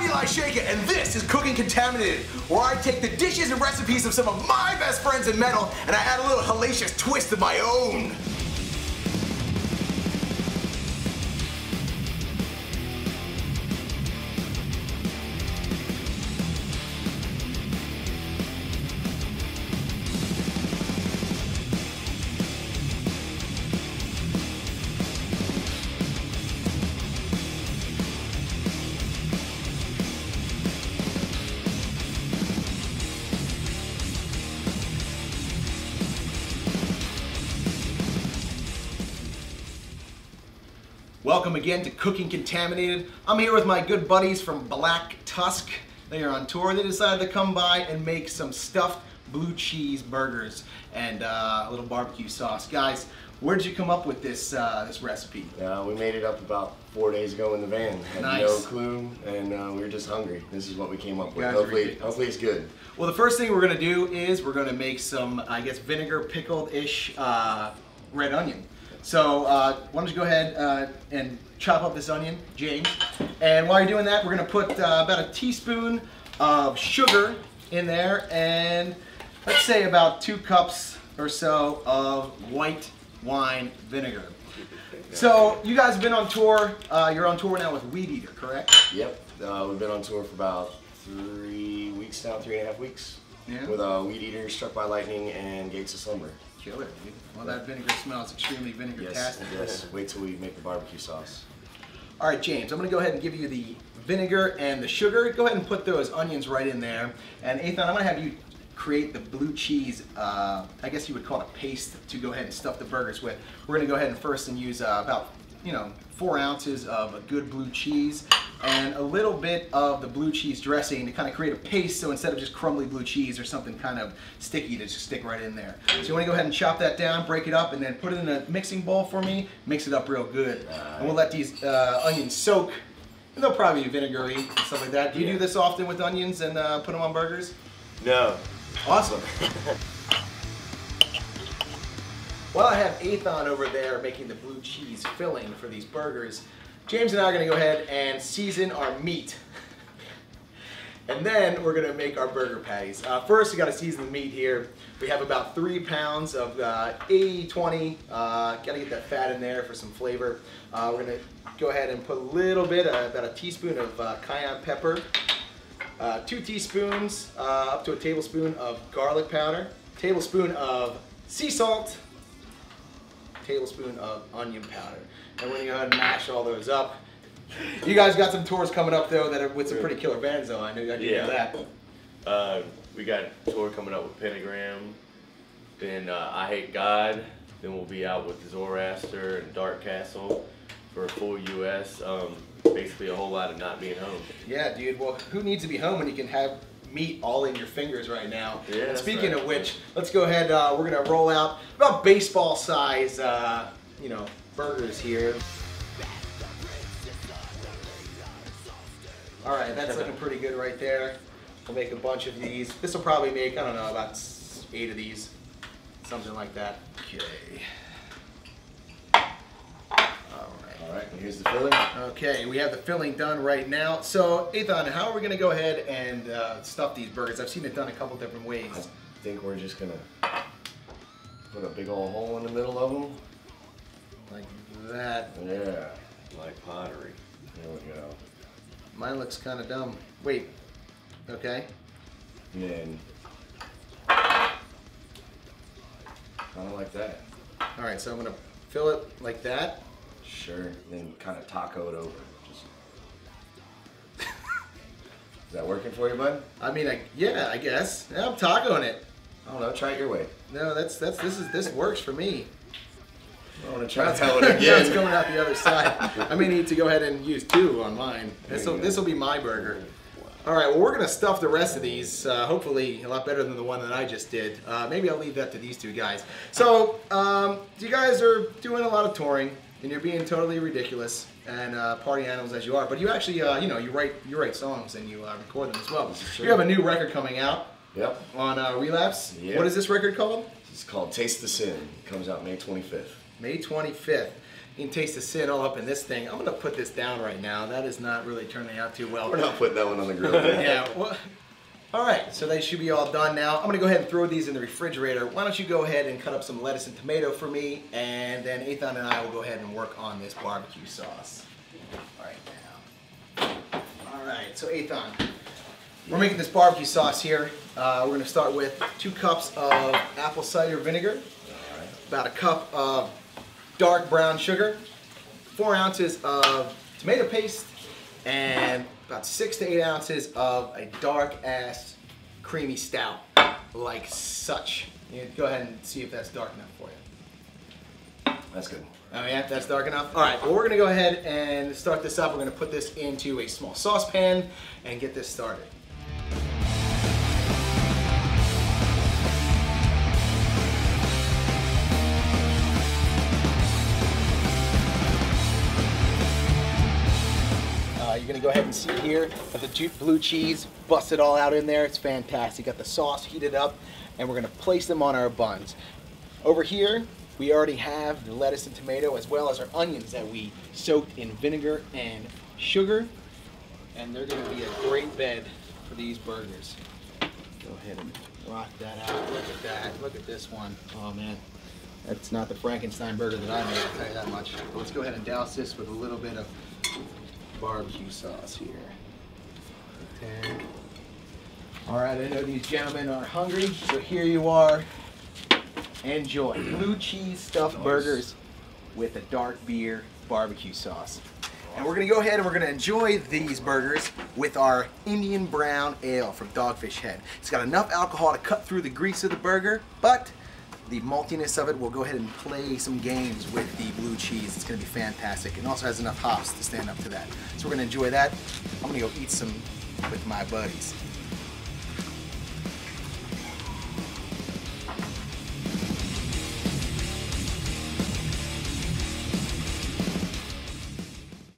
Eli Shaika, and this is Cooking Contaminated, where I take the dishes and recipes of some of my best friends in metal, and I add a little hellacious twist of my own. Welcome again to Cooking Contaminated. I'm here with my good buddies from Black Tusk. They are on tour. They decided to come by and make some stuffed blue cheese burgers and a little barbecue sauce. Guys, where did you come up with this this recipe? We made it up about 4 days ago in the van. Had no clue, and we were just hungry. This is what we came up with. Hopefully it's good. Well, the first thing we're going to do is we're going to make some, I guess, vinegar pickled-ish red onion. So why don't you go ahead and chop up this onion, James. And while you're doing that, we're going to put about a teaspoon of sugar in there and let's say about 2 cups or so of white wine vinegar. So you guys have been on tour. You're on tour now with Weed Eater, correct? Yep. We've been on tour for about 3 weeks now, 3.5 weeks. Yeah. With Weed Eater, Struck by Lightning, and Gates of Slumber. Killer, dude. Well, that vinegar smells extremely vinegar-tastic. Yes. Wait till we make the barbecue sauce. All right, James, I'm going to go ahead and give you the vinegar and the sugar. Go ahead and put those onions right in there. And Athon, I'm going to have you create the blue cheese, I guess you would call it a paste to go ahead and stuff the burgers with. We're going to go ahead and first use about 4 ounces of a good blue cheese and a little bit of the blue cheese dressing to kind of create a paste, so instead of just crumbly blue cheese or something kind of sticky to just stick right in there. So you want to go ahead and chop that down, break it up, and then put it in a mixing bowl for me. Mix it up real good. And we'll let these onions soak. And they'll probably be vinegary and stuff like that. Do you do this often with onions and put them on burgers? No. Awesome. While I have Athon over there making the blue cheese filling for these burgers, James and I are going to go ahead and season our meat. And then we're going to make our burger patties. First, we got to season the meat here. We have about 3 pounds of 80-20. Got to get that fat in there for some flavor. We're going to go ahead and put a little bit, about a teaspoon of cayenne pepper, 2 teaspoons up to a tablespoon of garlic powder, tablespoon of sea salt, tablespoon of onion powder. And we're going to go ahead and mash all those up. You guys got some tours coming up though that are with some pretty killer bands though. I knew know that. We got a tour coming up with Pentagram, then I Hate God, then we'll be out with Zoroaster and Dark Castle for a full US. Basically a whole lot of not being home. Yeah, dude. Well, who needs to be home when you can have meat all in your fingers right now? Yeah, speaking of which, let's go ahead. We're gonna roll out about baseball size, burgers here. All right, that's looking pretty good right there. We'll make a bunch of these. This will probably make, I don't know, about 8 of these, something like that. Okay. All right, and here's the filling. Okay, we have the filling done right now. So, Athon, how are we going to go ahead and stuff these burgers? I've seen it done a couple different ways. I think we're just going to put a big old hole in the middle of them. Like that. Yeah. Like pottery. There we go. Mine looks kind of dumb. Wait. Okay. And then kind of like that. All right, so I'm going to fill it like that. Sure. Then kind of taco it over. Is that working for you, bud? I mean, yeah, I guess. Yeah, I'm tacoing it. I don't know. Try it your way. No, this works for me. I want to try to tell it again. No, it's going out the other side. I may need to go ahead and use 2 on mine. This will be my burger. All right, well, we're going to stuff the rest of these, hopefully a lot better than the one that I just did. Maybe I'll leave that to these 2 guys. So, you guys are doing a lot of touring, and you're being totally ridiculous and party animals as you are. But you actually, you write songs and you record them as well. You have a new record coming out. Yep. On Relapse. Yep. What is this record called? It's called Taste the Sin. It comes out May 25th. May 25th. You can taste the sin all up in this thing. I'm gonna put this down right now. That is not really turning out too well. We're not putting that one on the grill. Yeah. Well, all right, so they should be all done now. I'm gonna go ahead and throw these in the refrigerator. Why don't you go ahead and cut up some lettuce and tomato for me, and then Athon and I will go ahead and work on this barbecue sauce. Right now. All right, so Athon, we're making this barbecue sauce here. We're gonna start with 2 cups of apple cider vinegar, about a cup of dark brown sugar, 4 ounces of tomato paste, and about 6 to 8 ounces of a dark ass creamy stout, like such. You go ahead and see if that's dark enough for you. That's good. Oh yeah, that's dark enough? All right, well we're gonna go ahead and start this up. We're gonna put this into a small saucepan and get this started. You're gonna go ahead and see here that the blue cheese busted all out in there. It's fantastic. Got the sauce heated up, and we're gonna place them on our buns. Over here, we already have the lettuce and tomato as well as our onions that we soaked in vinegar and sugar, and they're gonna be a great bed for these burgers. Go ahead and rock that out. Look at that. Look at this one. Oh man, that's not the Frankenstein burger that I made, I'll tell you that much. But let's go ahead and douse this with a little bit of barbecue sauce here. Okay. All right, I know these gentlemen are hungry, so here you are. Enjoy blue cheese stuffed burgers with a dark beer barbecue sauce. And we're gonna go ahead and we're gonna enjoy these burgers with our Indian brown ale from Dogfish Head. It's got enough alcohol to cut through the grease of the burger, but the maltiness of it will go ahead and play some games with the blue cheese. It's gonna be fantastic. And also has enough hops to stand up to that. So we're gonna enjoy that. I'm gonna go eat some with my buddies.